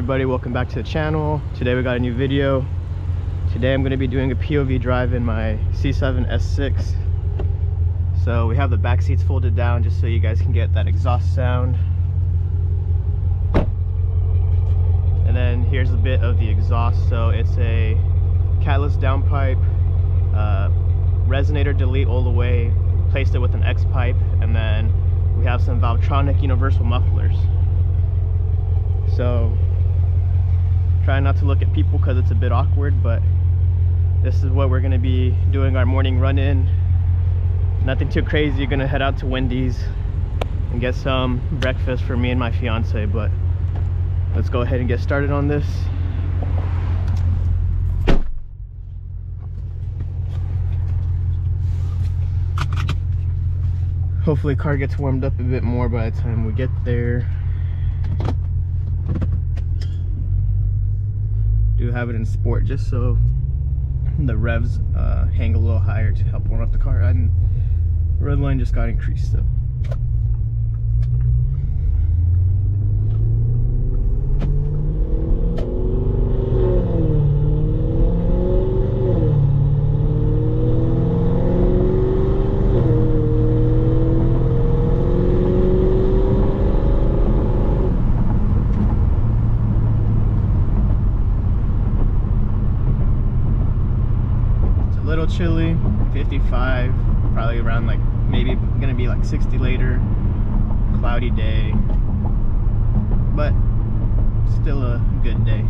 everybody, welcome back to the channel. Today we got a new video. Today I'm going to be doing a POV drive in my C7 S6. So we have the back seats folded down just so you guys can get that exhaust sound. And then here's a bit of the exhaust. So it's a catless downpipe, resonator delete all the way, placed it with an X pipe, and then we have some Valvetronic universal mufflers. So try not to look at people because it's a bit awkward, but this is what we're going to be doing our morning run-in. Nothing too crazy. You're going to head out to Wendy's and get some breakfast for me and my fiance, but let's go ahead and get started on this. Hopefully car gets warmed up a bit more by the time we get there. Do have it in sport just so the revs hang a little higher to help warm up the car, and red line just got increased, so chilly, 55, probably around like maybe gonna be like 60 later, cloudy day, but still a good day.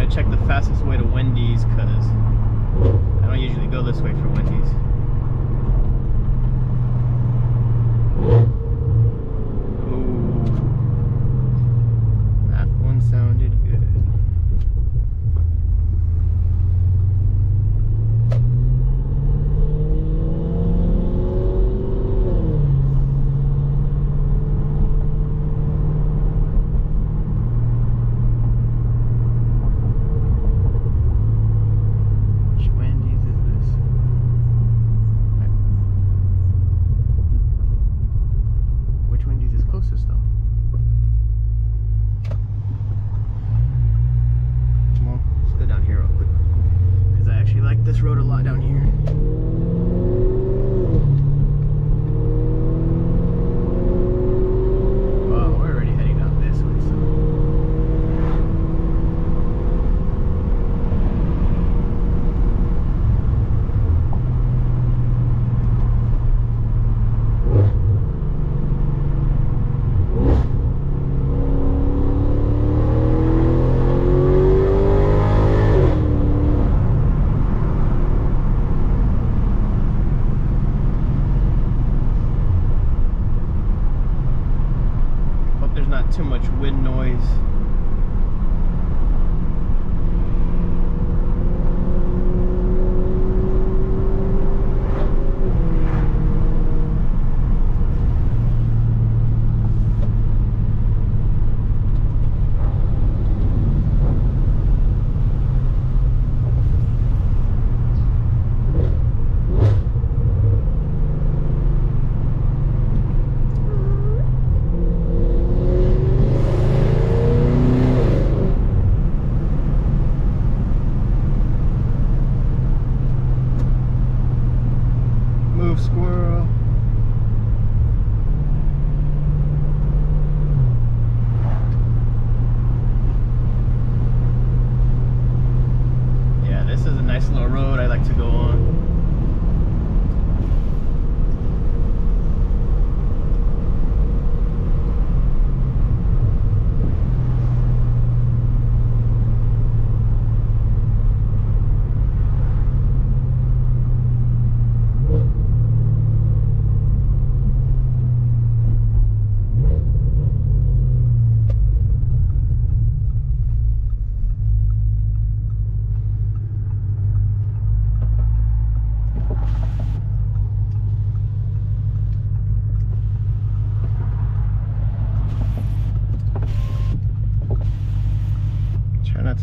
Check the fastest way to Wendy's because I don't usually go this way for Wendy's. Ooh, that one sounded good.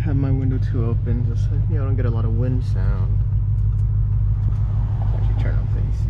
have my window too open just so I don't get a lot of wind sound. Actually turn off the AC.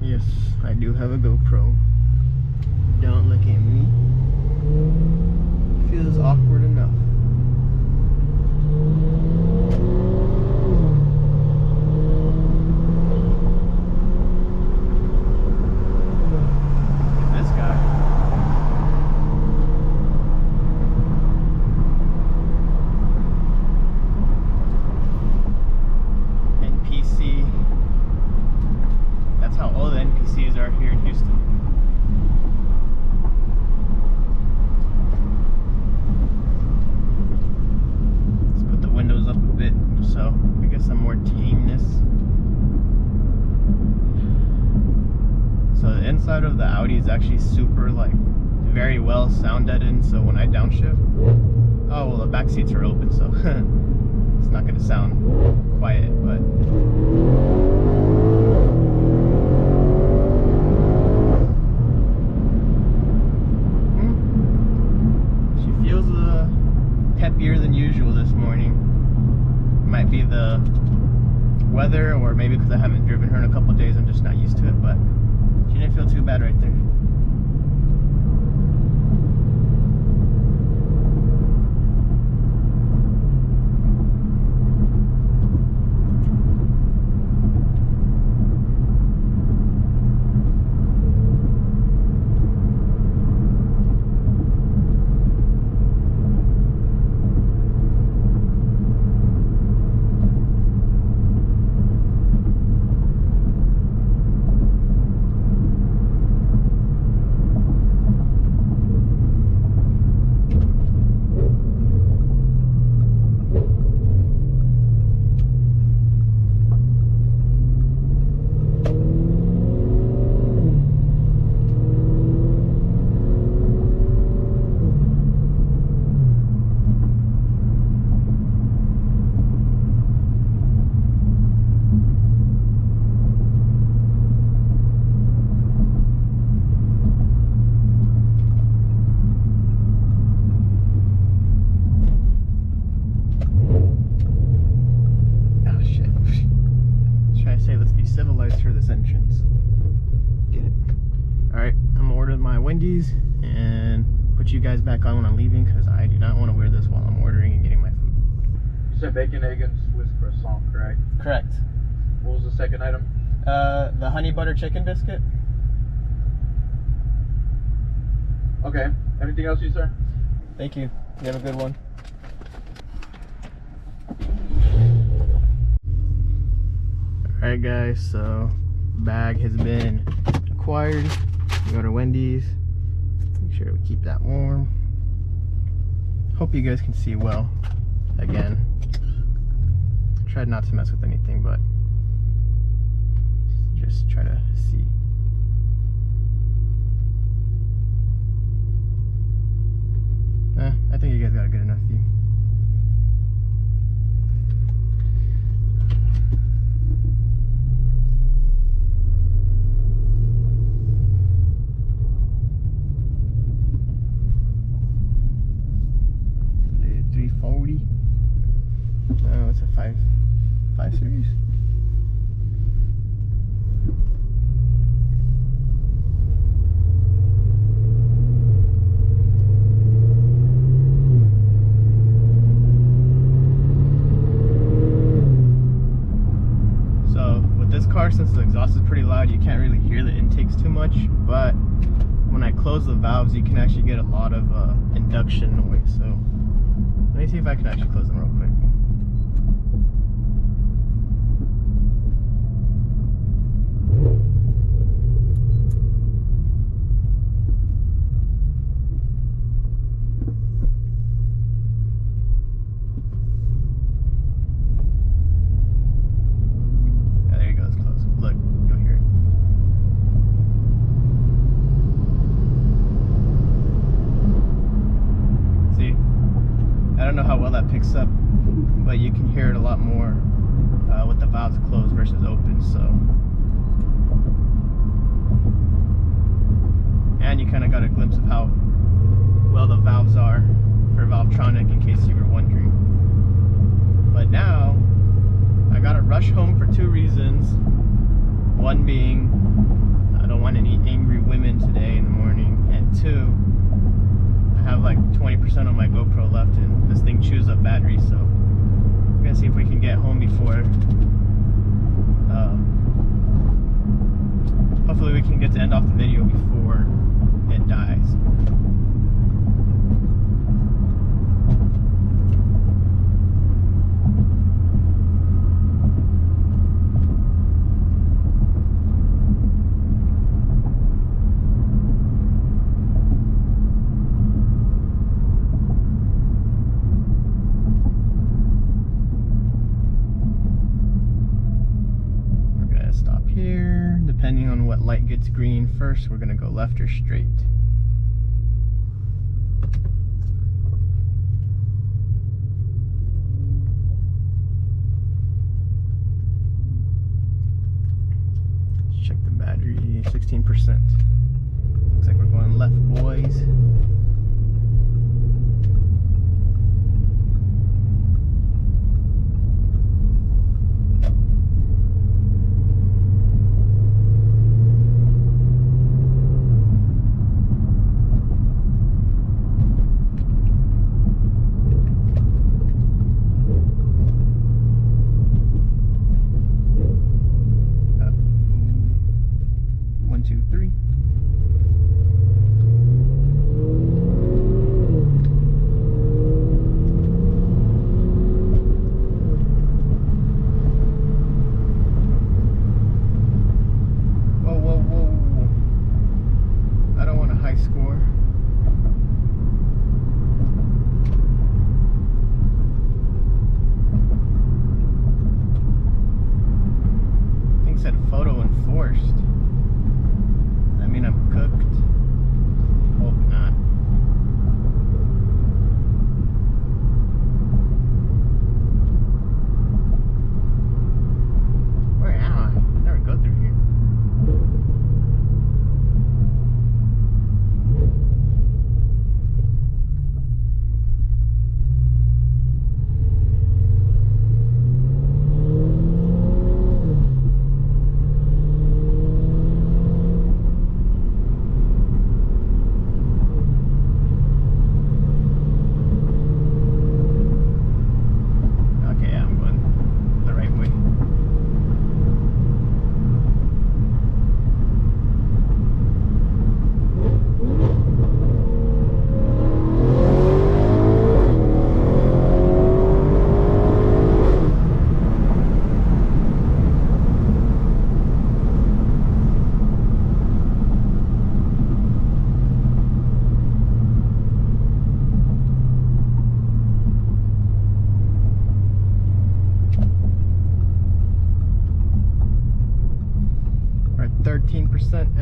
Yes, I do have a GoPro. Don't look at me. Feels awkward enough. This guy. NPC. That's how all the NPCs are here in Houston. Let's put the windows up a bit so we get some more tameness. So the inside of the Audi is actually super, like, very well sound deadened, so when I downshift, oh well, the back seats are open, so it's not gonna sound quiet, but peppier than usual this morning. Might be the weather, or maybe because I haven't driven her in a couple of days, I'm just not used to it, but she didn't feel too bad right there. Civilized for this entrance. Get it? Alright, I'm gonna order my Wendy's and put you guys back on when I'm leaving, because I do not want to wear this while I'm ordering and getting my food. You said bacon, egg, and Swiss croissant, correct? Correct. What was the second item? The honey butter chicken biscuit. Okay. Anything else, you sir? Thank you. You have a good one. Alright guys, so bag has been acquired. We go to Wendy's. sure we keep that warm. Hope you guys can see well. Again, tried not to mess with anything, but just try to see. I think you guys got a good enough view. Oh, it's a 5 series. So with this car, since the exhaust is pretty loud, you can't really hear the intakes too much, but when I close the valves, you can actually get a lot of induction noise. So let me see if I can actually close them real quick. Yeah, there you go, it's closed. Look, you'll hear it. See? I don't know how well that picks up, but you can hear it a lot more with the valves closed versus open, so. And you kind of got a glimpse of how well the valves are for Valvetronic, in case you were wondering. But now, I gotta rush home for 2 reasons. One being, I don't want any angry women today in the morning, and 2, I have like 20% on my GoPro left, and this thing chews up battery, so we're gonna see if we can get home before. Hopefully we can get to end off the video before it dies. Stop here. Depending on what light gets green first, we're gonna go left or straight. Let's check the battery, 16%. Looks like we're going left, boys.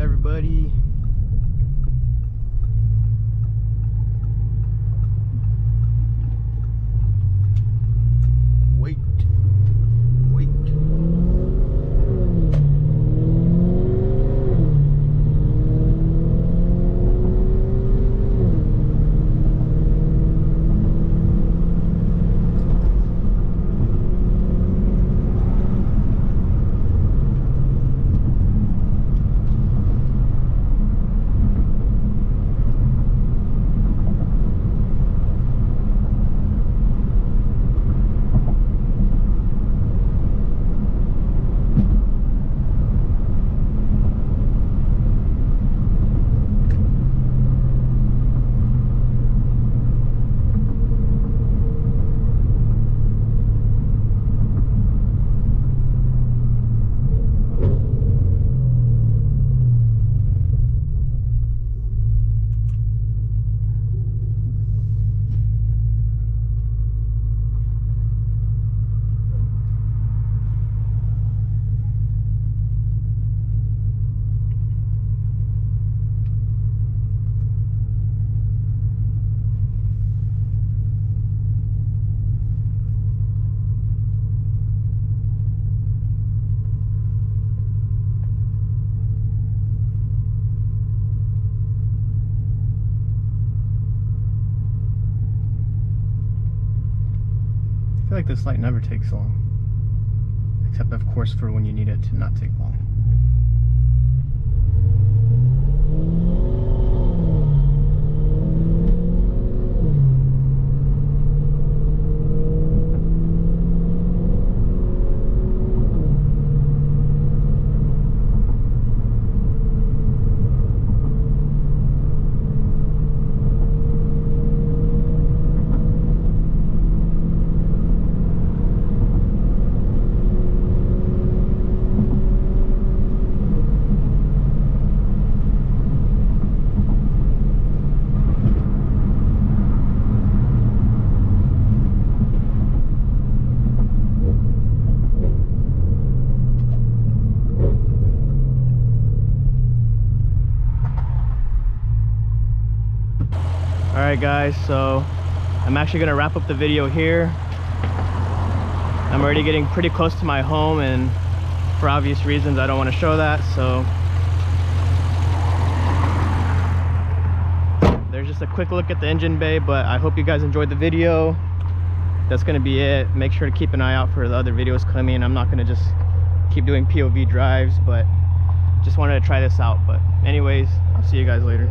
everybody. Wait. Wait. I feel like this light never takes long, except of course for when you need it to not take long. Alright guys, so I'm actually gonna wrap up the video here. I'm already getting pretty close to my home, and for obvious reasons I don't want to show that, so there's just a quick look at the engine bay. But I hope you guys enjoyed the video. That's gonna be it. Make sure to keep an eye out for the other videos coming. I'm not gonna just keep doing POV drives, but just wanted to try this out. But anyways, I'll see you guys later.